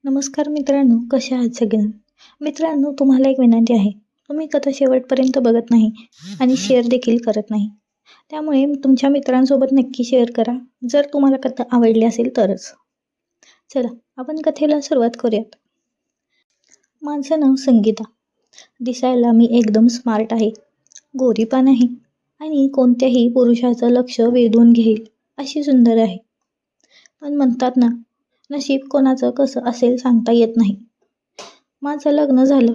नमस्कार मित्रांनो, कसे आहात सगळेजण? मित्रांनो, तुम्हाला एक विनंती आहे. तुम्ही कथा शेवटपर्यंत बघत नाही आणि शेअर देखील करत नाही. त्यामुळे तुमच्या मित्रांसोबत नक्की शेअर करा, जर तुम्हाला कथा आवडली असेल तरच. चला, आपण कथेला सुरुवात करूयात. माझं नाव संगीता. दिसायला मी एकदम स्मार्ट आहे, गोरीपान आहे आणि कोणत्याही पुरुषाचं लक्ष वेधून घेईल अशी सुंदर आहे. पण म्हणतात ना, नशीब कोणाचं कसं असेल सांगता येत नाही. माझं लग्न झालं,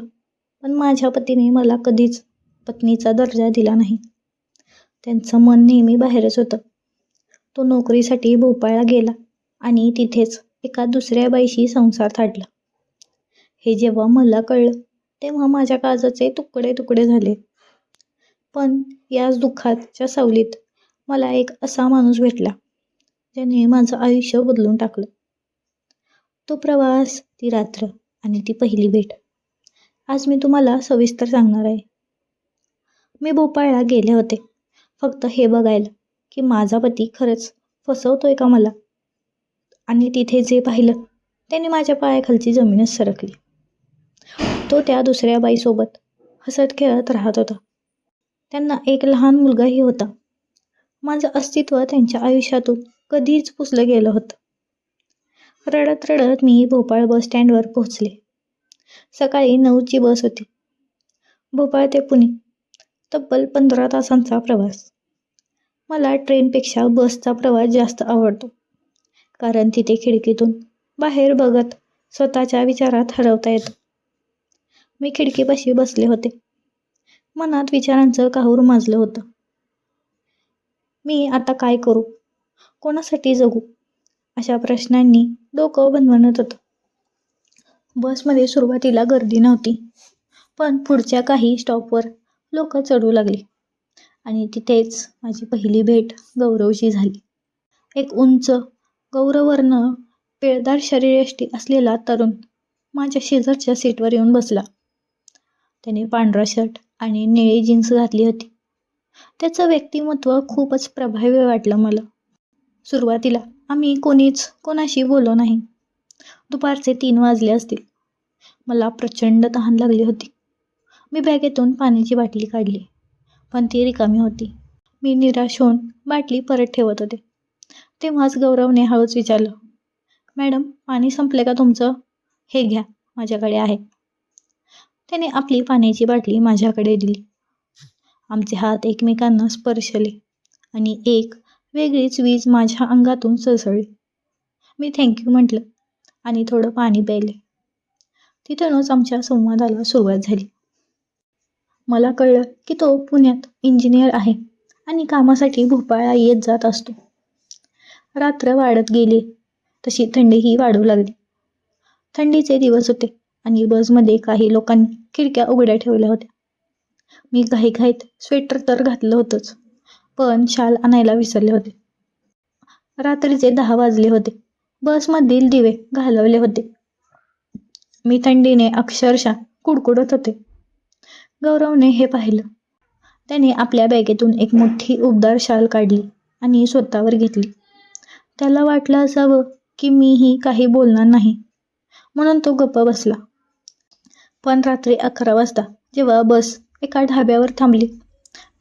पण माझ्या पतीने मला कधीच पत्नीचा दर्जा दिला नाही. त्यांचं मन नेहमी बाहेरच होतं. तो नोकरीसाठी भोपाळला गेला आणि तिथेच एका दुसऱ्या बाईशी संसार थाटला. हे जेव्हा मला कळलं, तेव्हा माझ्या काळजाचे तुकडे तुकडे झाले. पण याच दुःखाच्या सावलीत मला एक असा माणूस भेटला, ज्याने माझं आयुष्य बदलून टाकलं. तो प्रवास, ती रात्र आणि ती पहिली भेट आज मी तुम्हाला सविस्तर सांगणार आहे. मी भोपाळला गेले होते फक्त हे बघायला की माझा पती खरंच फसवतोय का मला. आणि तिथे जे पाहिलं त्याने माझ्या पायाखालची जमीनच सरकली. तो त्या दुसऱ्या बाईसोबत हसत खेळत राहत होता. त्यांना एक लहान मुलगाही होता. माझं अस्तित्व त्यांच्या आयुष्यातून कधीच पुसलं गेलं होतं. रडत रडत मी भोपाळ बस स्टँडवर पोहोचले. सकाळी 9ची बस होती. भोपाळ ते पुणे तब्बल 15 तासांचा प्रवास. मला ट्रेनपेक्षा बसचा प्रवास जास्त आवडतो, कारण तिथे खिडकीतून बाहेर बघत स्वतःच्या विचारात हरवता येतं. मी खिडकीपाशी बसले होते. मनात विचारांचं काहूर माजलं होतं. मी आता काय करू, कोणासाठी जगू, अशा प्रश्नांनी डोकं भणभणत होतं. बसमध्ये सुरुवातीला गर्दी नव्हती, पण पुढच्या काही स्टॉपवर लोक चढू लागली आणि तिथेच माझी पहिली भेट गौरवशी झाली. एक उंच, गौरवर्ण, पिळदार शरीरयष्टी असलेला तरुण माझ्या शेजारच्या सीटवर येऊन बसला. त्याने पांढरा शर्ट आणि निळी जीन्स घातली होती. त्याचं व्यक्तिमत्व खूपच प्रभावी वाटलं मला. सुरुवातीला आम्ही कोणीच कोणाशी बोललो नाही. दुपारचे 3 वाजले असतील. मला प्रचंड तहान लागली होती. मी बॅगेतून पाण्याची बाटली काढली, पण ती रिकामी होती. मी निराश होऊन बाटली परत ठेवत होते. तेव्हाच गौरवने हळूच विचारलं, मॅडम, पाणी संपले का तुमचं? हे घ्या, माझ्याकडे आहे. त्याने आपली पाण्याची बाटली माझ्याकडे दिली. आमचे हात एकमेकांना स्पर्शले आणि एक वेगळीच वीज माझ्या अंगातून सळसळली. मी थँक्यू म्हटलं आणि थोडं पाणी प्यायले. तिथूनच आमच्या संवादाला सुरुवात झाली. मला कळलं की तो पुण्यात इंजिनियर आहे आणि कामासाठी भोपाळला येत जात असतो. रात्र वाढत गेली तशी थंडीही वाढू लागली. थंडीचे दिवस होते आणि बसमध्ये काही लोकांनी खिडक्या उघड्या ठेवल्या होत्या. मी घाईघाईत स्वेटर तर घातलं होतंच, पण शाल आणायला विसरले होते. रात्रीचे 10 वाजले होते. बसमधील दिवे घालवले होते. मी थंडीने अक्षरशः कुडकुडत होते. गौरवने हे पाहिलं. त्याने आपल्या बॅगेतून एक मोठी उबदार शाल काढली आणि स्वतःवर घेतली. त्याला वाटलं असावं की मीही काही बोलणार नाही, म्हणून तो गप्प बसला. पण रात्री 11 वाजता जेव्हा बस एका ढाब्यावर थांबली,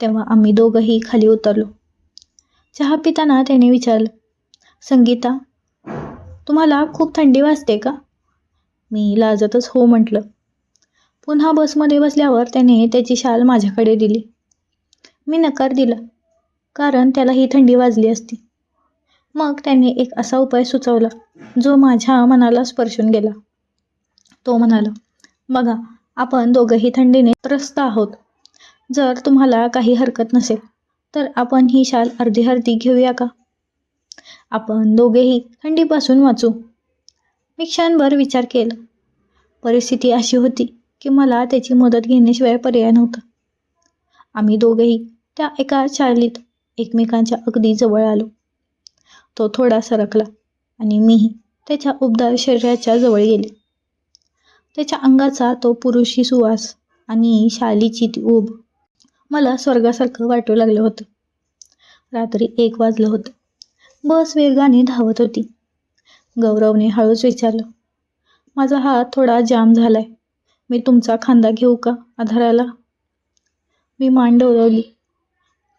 तेव्हा आम्ही दोघंही खाली उतरलो. चहा पिताना त्याने विचारलं, संगीता, तुम्हाला खूप थंडी वाजते का? मी लाजतच हो म्हटलं. पुन्हा बसमध्ये बसल्यावर त्याने त्याची शाल माझ्याकडे दिली. मी नकार दिला, कारण त्यालाही थंडी वाजली असती. मग त्याने एक असा उपाय सुचवला जो माझ्या मनाला स्पर्शून गेला. तो म्हणाला, बघा, आपण दोघंही थंडीने त्रस्त आहोत. जर तुम्हाला काही हरकत नसेल तर आपण ही शाल अर्धी अर्धी घेऊया का? आपण दोघेही थंडीपासून वाचू. मी क्षणभर विचार केला. परिस्थिती अशी होती की मला त्याची मदत घेण्याशिवाय पर्याय नव्हता. आम्ही दोघेही त्या एका शालीत एकमेकांच्या अगदी जवळ आलो. तो थोडा सरकला आणि मीही त्याच्या उबदार शरीराच्या जवळ गेले. त्याच्या अंगाचा तो पुरुषी सुवास आणि शालीची ती ऊब मला स्वर्गासारखं वाटू लागलं होतं. रात्री 1 वाजलं होतं. बस वेगाने धावत होती. गौरवने हळूच विचारलं, माझा हात थोडा जाम झालाय. मी तुमचा खांदा घेऊ का आधाराला? मी मान डोलावली.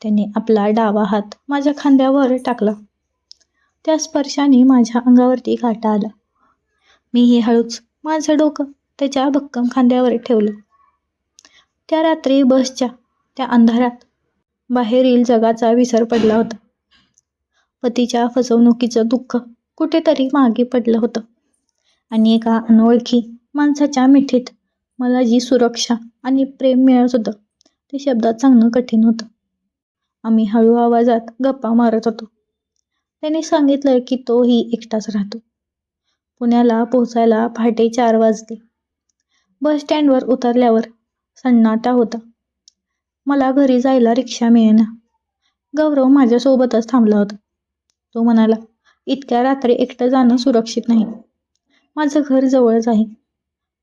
त्याने आपला डावा हात माझ्या खांद्यावर टाकला. त्या स्पर्शाने माझ्या अंगावरती काटा आला. मीही हळूच माझं डोकं त्याच्या भक्कम खांद्यावर ठेवलं. त्या रात्री बसच्या त्या अंधारात बाहेरील जगाचा विसर पडला होता. पतीच्या फसवणुकीचं दुःख कुठेतरी मागे पडलं होतं आणि एका अनोळखी माणसाच्या मिठीत मला जी सुरक्षा आणि प्रेम मिळत होतं ते शब्दात सांगणं कठीण होतं. आम्ही हळू आवाजात गप्पा मारत होतो. त्याने सांगितलं की तोही एकटाच राहतो. पुण्याला पोहोचायला पहाटे 4 वाजले. बस स्टँडवर उतरल्यावर सन्नाटा होता. मला घरी जायला रिक्षा मिळेना. गौरव माझ्यासोबतच थांबला होता. तो म्हणाला, इतक्या रात्री एकटं जाणं सुरक्षित नाही. माझं घर जवळच आहे.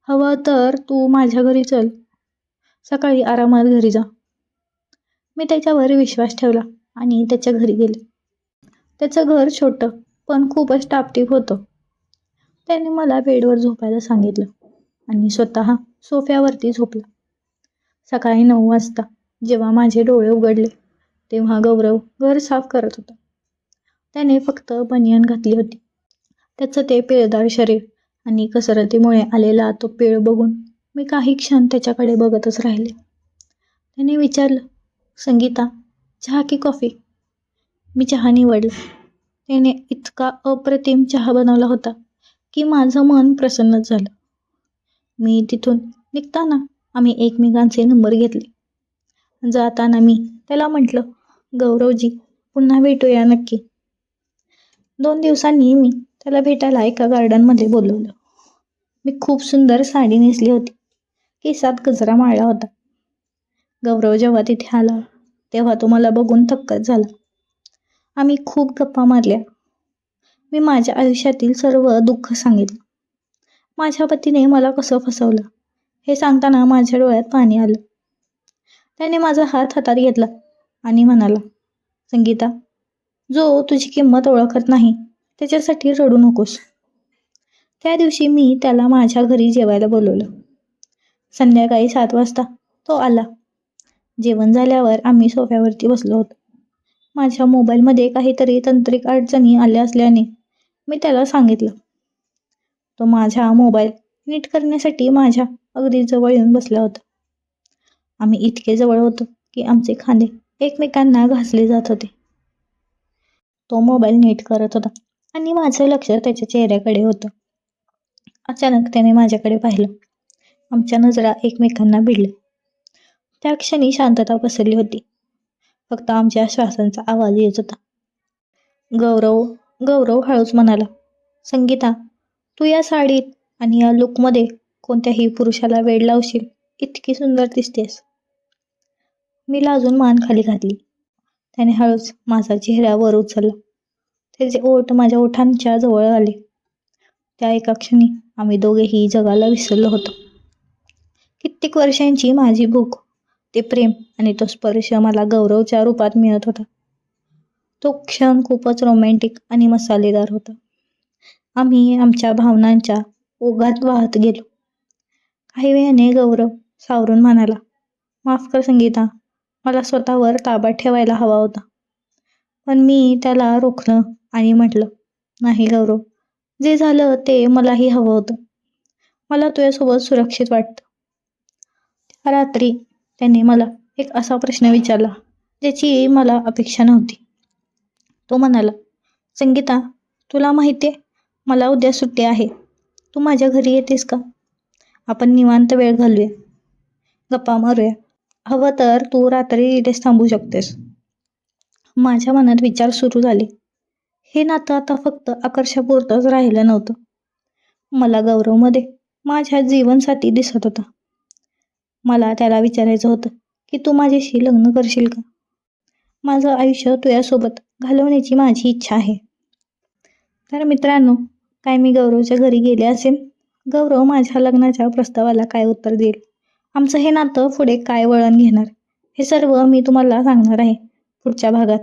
हवं तर तू माझ्या घरी चल. सकाळी आरामात घरी जा. मी त्याच्यावर विश्वास ठेवला आणि त्याच्या घरी गेले. त्याचं घर छोटं पण खूपच टापटीप होतं. त्याने मला बेडवर झोपायला सांगितलं आणि स्वतः सोफ्यावरती झोपला. सकाळी 9 वाजता जेव्हा माझे डोळे उघडले तेव्हा गौरव घर साफ करत होता. त्याने फक्त बनियान घातली होती. त्याचं ते पिळदार शरीर आणि कसरतीमुळे आलेला तो पिळ बघून मी काही क्षण त्याच्याकडे बघतच राहिले. त्याने विचारलं, संगीता, चहा की कॉफी? मी चहा निवडला. त्याने इतका अप्रतिम चहा बनवला होता की माझं मन प्रसन्नच झालं. मी तिथून निघताना आम्ही एकमेकांचे नंबर घेतले. जाताना मी त्याला म्हटलं, गौरवजी, पुन्हा भेटूया नक्की. 2 दिवसांनी मी त्याला भेटायला एका गार्डनमध्ये बोलवलं. मी खूप सुंदर साडी नेसली होती. केसात गजरा माळला होता. गौरव जेव्हा तिथे आला तेव्हा तो मला बघून थक्कच झाला. आम्ही खूप गप्पा मारल्या. मी माझ्या आयुष्यातील सर्व दुःख सांगितलं. माझ्या पतीने मला कसं फसवलं हे सांगताना माझ्या डोळ्यात पाणी आलं. त्याने माझा हात हातात घेतला आणि म्हणाला, संगीता, जो तुझी किंमत ओळखत नाही त्याच्यासाठी रडू नकोस. त्या दिवशी मी त्याला माझ्या घरी जेवायला बोलवलं. संध्याकाळी 7 वाजता तो आला. जेवण झाल्यावर आम्ही सोफ्यावरती बसलो होतो. माझ्या मोबाईलमध्ये काहीतरी तांत्रिक अडचणी आल्या असल्याने मी त्याला सांगितलं. तो माझा मोबाईल नीट करण्यासाठी माझ्या अगदी जवळ येऊन बसला होता. आम्ही इतके जवळ होतो की आमचे खांदे एकमेकांना घासले जात होते. तो मोबाईल नीट करत होता आणि माझं लक्ष त्याच्या चेहऱ्याकडे होतं. अचानक त्याने माझ्याकडे पाहिलं. आमच्या नजरा एकमेकांना भिडल्या. त्या क्षणी शांतता पसरली होती. फक्त आमच्या श्वासांचा आवाज येत होता. गौरव हळूच म्हणाला, संगीता, तू या साडीत आणि या लुकमध्ये कोणत्याही पुरुषाला वेड लावशील इतकी सुंदर दिसतेस. मी लाजून मान खाली घातली. त्याने हळूच माझा चेहरा वर उचलला. त्याचे ओठ माझ्या ओठांच्या जवळ आले. त्या एका क्षणी आम्ही दोघेही जगाला विसरलो होतो. कित्येक वर्षांची माझी भूक, ते प्रेम आणि तो स्पर्श मला गौरवच्या रूपात मिळत होता. तो क्षण खूपच रोमॅन्टिक आणि मसालेदार होता. आम्ही आमच्या भावनांच्या ओघात वाहत गेलो. काही वेळाने गौरव सावरून म्हणाला, माफ कर संगीता, मला स्वतःवर ताबा ठेवायला हवा होता. पण मी त्याला रोखलं आणि म्हटलं, नाही गौरव, जे झालं ते मलाही हवं होतं. मला तुझ्यासोबत सुरक्षित वाटतं. त्या रात्री त्याने मला एक असा प्रश्न विचारला ज्याची मला अपेक्षा नव्हती. तो म्हणाला, संगीता, तुला माहिती आहे, मला उद्या सुट्टी आहे. तू माझ्या घरी येतेस का? आपण निवांत वेळ घालूया, गप्पा मारूया. हवं तर तू रात्री इथेच थांबू शकतेस. माझ्या मनात विचार सुरू झाले. हे नातं आता फक्त आकर्षापुरतंच राहिलं नव्हतं. मला गौरवमध्ये माझ्या जीवनसाथी दिसत होता. मला त्याला विचारायचं होतं की तू माझ्याशी लग्न करशील का? माझं आयुष्य तुझ्यासोबत घालवण्याची माझी इच्छा आहे. तर मित्रांनो, काय मी गौरवच्या घरी गेले असेल? गौरव माझ्या लग्नाच्या प्रस्तावाला काय उत्तर देईल? आमचं हे नातं पुढे काय वळण घेणार? हे सर्व मी तुम्हाला सांगणार आहे पुढच्या भागात.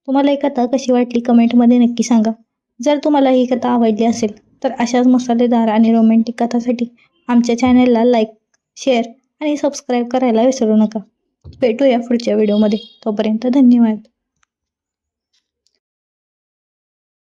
तुम्हाला ही कथा कशी वाटली कमेंटमध्ये नक्की सांगा. जर तुम्हाला ही कथा आवडली असेल तर अशाच मसालेदार आणि रोमॅन्टिक कथासाठी आमच्या चॅनलला लाईक, शेअर आणि सबस्क्राईब करायला विसरू नका. भेटूया पुढच्या व्हिडिओमध्ये. तोपर्यंत धन्यवाद.